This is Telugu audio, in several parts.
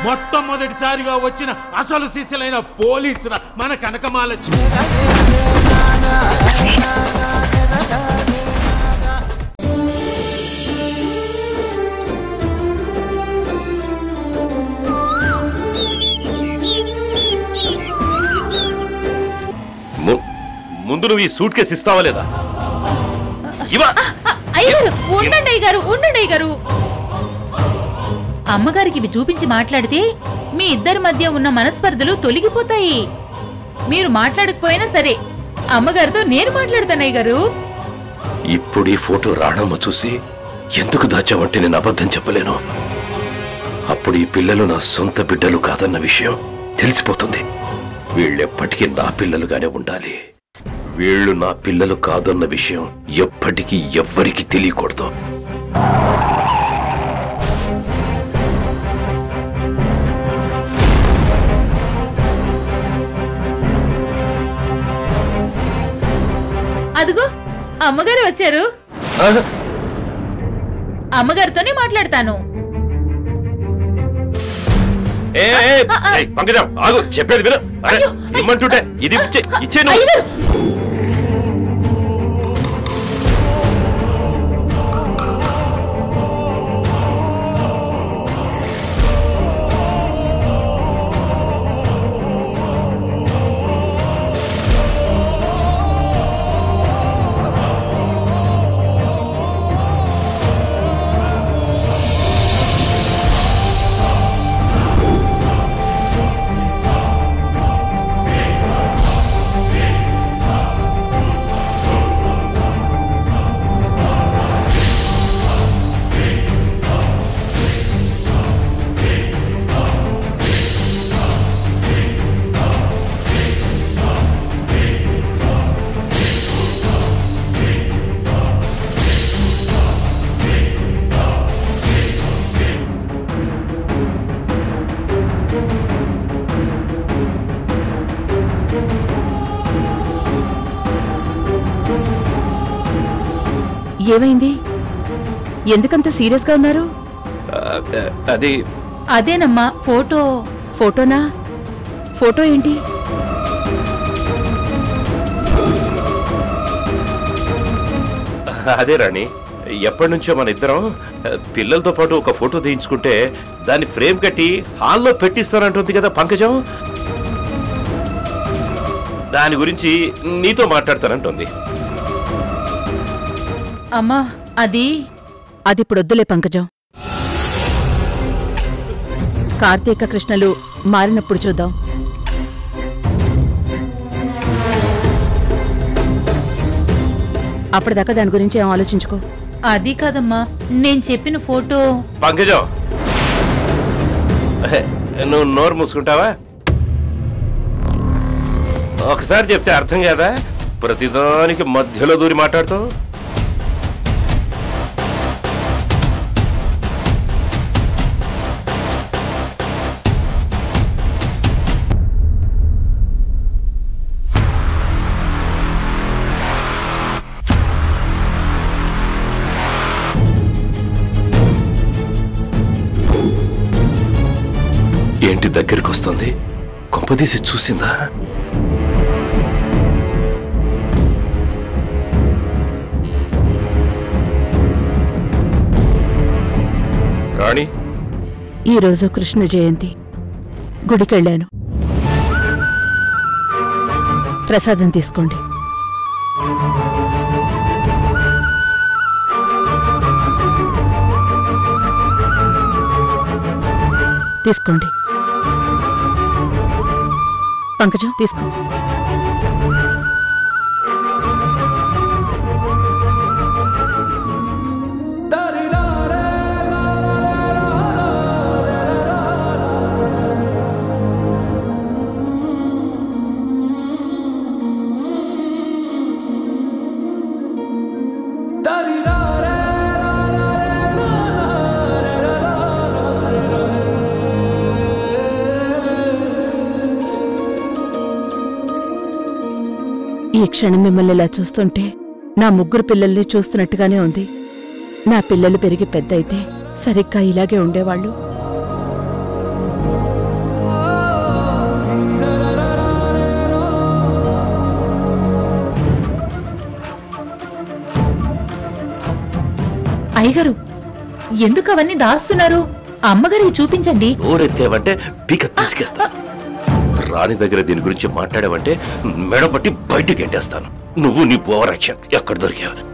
మొట్టమొదటిసారిగా వచ్చిన అసలు శిశులైన పోలీసుల మన కనకమాలక్ష్మి. ముందు నువ్వు ఈ సూట్ కేసు ఇస్తావా లేదా? ఉండండి గారు. అమ్మగారికి ఇవి చూపించి మాట్లాడితే మీ ఇద్దరి మధ్య ఉన్న మనస్పర్ధలు తొలగిపోతాయి. మీరు మాట్లాడకపోయినా సరే అమ్మగారితో నేను మాట్లాడతానయ్య గారు. ఇప్పుడు ఈ ఫోటో రాణమ్మ చూసి ఎందుకు దాచావంటే నేను అబద్ధం చెప్పలేను. అప్పుడు ఈ పిల్లలు నా సొంత బిడ్డలు కాదన్న విషయం తెలిసిపోతుంది. వీళ్ళెప్పటికీ నా పిల్లలుగానే ఉండాలి. వీళ్ళు నా పిల్లలు కాదన్న విషయం ఎప్పటికీ ఎవ్వరికి తెలియకూడదు. అదిగో అమ్మగారు వచ్చారు. అమ్మగారితోనే మాట్లాడతాను. పంకజం ఆగు, చెప్పేది విను. ఇమ్మంటుంటే ఇది ఇచ్చే. ఏమైంది? ఎందుకంత సీరియస్ గా ఉన్నారు? అదేనమ్మా ఫోటో. ఫోటోనా? ఫోటో ఏంటి? అదే రాణి, ఎప్పటి నుంచో మన ఇద్దరం పిల్లలతో పాటు ఒక ఫోటో తీయించుకుంటే దాన్ని ఫ్రేమ్ కట్టి హాల్లో పెట్టిస్తానంటుంది కదా పంకజం. దాని గురించి నీతో మాట్లాడతానంటుంది. అమ్మా అది ఇప్పుడు వద్దులే పంకజం. కార్తీక కృష్ణలు మారినప్పుడు చూద్దాం. అప్పటిదాకా దాని గురించి ఏం ఆలోచించుకో. అది కాదమ్మా, నేను చెప్పిన ఫోటో. పంకజం నువ్వు నోరు మూసుకుంటావా? ఒకసారి చెప్తే అర్థం కదా, ప్రతిదానికి మధ్యలో దూరి మాట్లాడుతావు. ఏంటి దగ్గరికి వస్తుంది? కొంపదీసి చూసిందా? రాణి, ఈరోజు కృష్ణ జయంతి. గుడికెళ్ళాను. ప్రసాదం తీసుకోండి. తీసుకోండి. పంకజం తీసుకో. ఈ క్షణం మిమ్మల్ని ఇలా చూస్తుంటే నా ముగ్గురు పిల్లల్ని చూస్తున్నట్టుగానే ఉంది. నా పిల్లలు పెరిగి పెద్ద అయితే సరిగ్గా ఇలాగే ఉండేవాళ్ళు. అయ్యగారు, ఎందుకు అవన్నీ దాస్తున్నారు? అమ్మగారికి చూపించండి. నోరెత్తేవంటే పీక తీసుకేస్తా. రాణి దగ్గర దీని గురించి మాట్లాడావంటే మెడబట్టి బయటకు ఎంటేస్తాను. నువ్వు నీ ఓవర్ యాక్షన్ ఎక్కడ దొరికావు?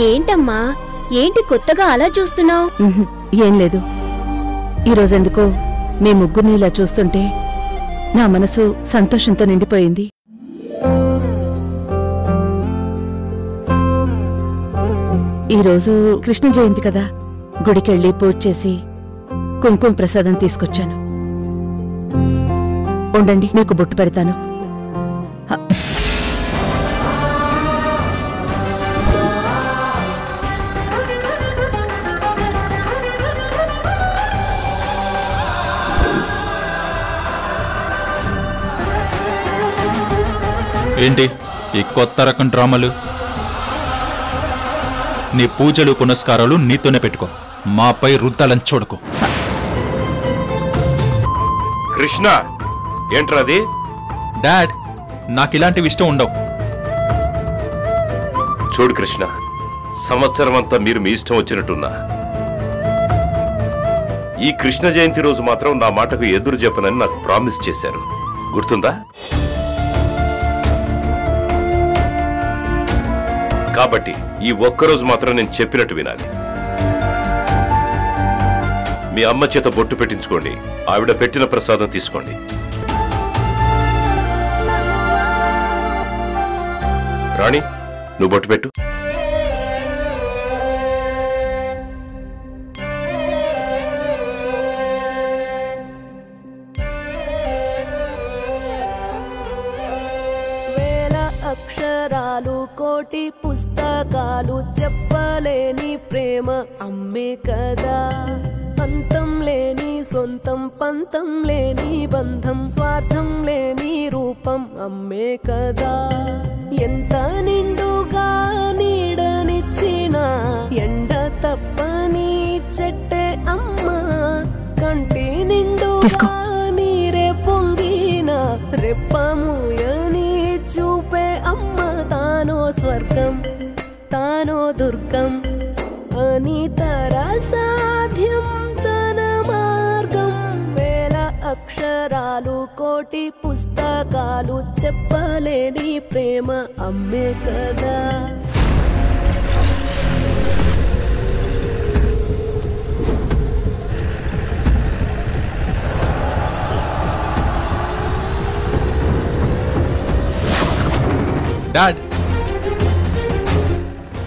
ఏంటమ్మా, ఏంటి కొత్తగా అలా చూస్తున్నావు? ఏం లేదు, ఈరోజెందుకో మీ ముగ్గురిని ఇలా చూస్తుంటే నా మనసు సంతోషంతో నిండిపోయింది. ఈరోజు కృష్ణ జయంతి కదా, గుడికెళ్ళి పూజ చేసి కుంకుమ ప్రసాదం తీసుకొచ్చాను. ఉండండి, మీకు బొట్టు పెడతాను. ఏంటి ఈ కొత్త రకం డ్రామాలు? నీ పూజలు పునస్కారాలు నీతోనే పెట్టుకో, మాపై రుద్దాలని చూడకు. కృష్ణ, ఏంట్రాది? డాడ్, నాకు ఇలాంటివి ఇష్టం ఉండవు. చూడు కృష్ణ, సంవత్సరం అంతా మీరు మీ ఇష్టం వచ్చినట్టున్నా, ఈ కృష్ణ జయంతి రోజు మాత్రం నా మాటకు ఎదురు చెప్పనని నాకు ప్రామిస్ చేశారు, గుర్తుందా? కాబట్టి ఈ ఒక్కరోజు మాత్రం నేను చెప్పినట్టు వినాలి. మీ అమ్మ చేత బొట్టు పెట్టించుకోండి, ఆవిడ పెట్టిన ప్రసాదం తీసుకోండి. రాణి, నువ్వు బొట్టు పెట్టు. అక్షరాలు కోటి పుస్తకాలు చెప్పలేని ప్రేమ అమ్మే కదా. అంతం లేని సొంతం, పంతం లేని బంధం, స్వార్థం లేని రూపం అమ్మే కదా. ఎంత నిండుగా నీడనిచ్చిన ఎండ తప్పని చెట్టే అమ్మ. కంటి నిండుగా నీరే పొంగిన రెప్పముయని చూపే అమ్మ. తానో స్వర్గం, తానో దుర్గం అని సాధ్యం తన మార్గం. వేల అక్షరాలు కోటి పుస్తకాలు చెప్పలేని ప్రేమ అమ్మే కదా. డాడ్,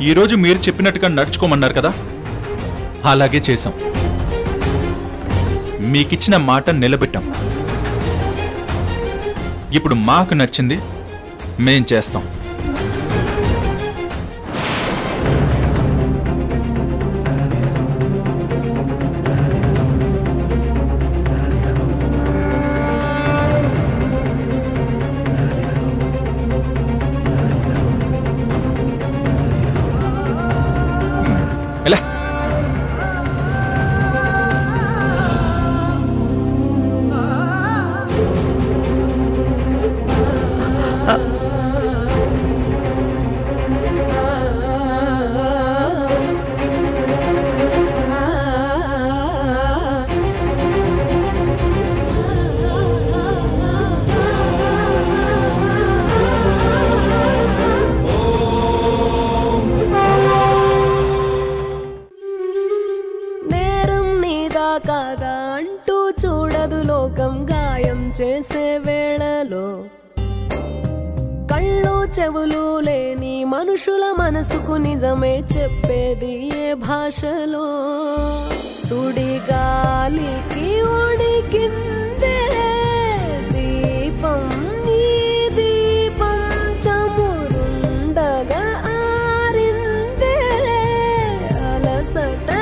ఈరోజు మీరు చెప్పినట్టుగా నడుచుకోమన్నారు కదా, అలాగే చేశాం. మీకిచ్చిన మాట నిలబెట్టాం. ఇప్పుడు మాకు నచ్చింది మేం చేస్తాం. ఎలా? కాదా అంటూ చూడదు లోకం. గాయం చేసే వేళలో కళ్ళు చెవులు లేని మనుషుల మనసుకు నిజమే చెప్పేది ఏ భాషలో. సుడిగాలికి ఉడికిందే దీపం, ఈ దీపం చమురుండగా ఆరి అలసట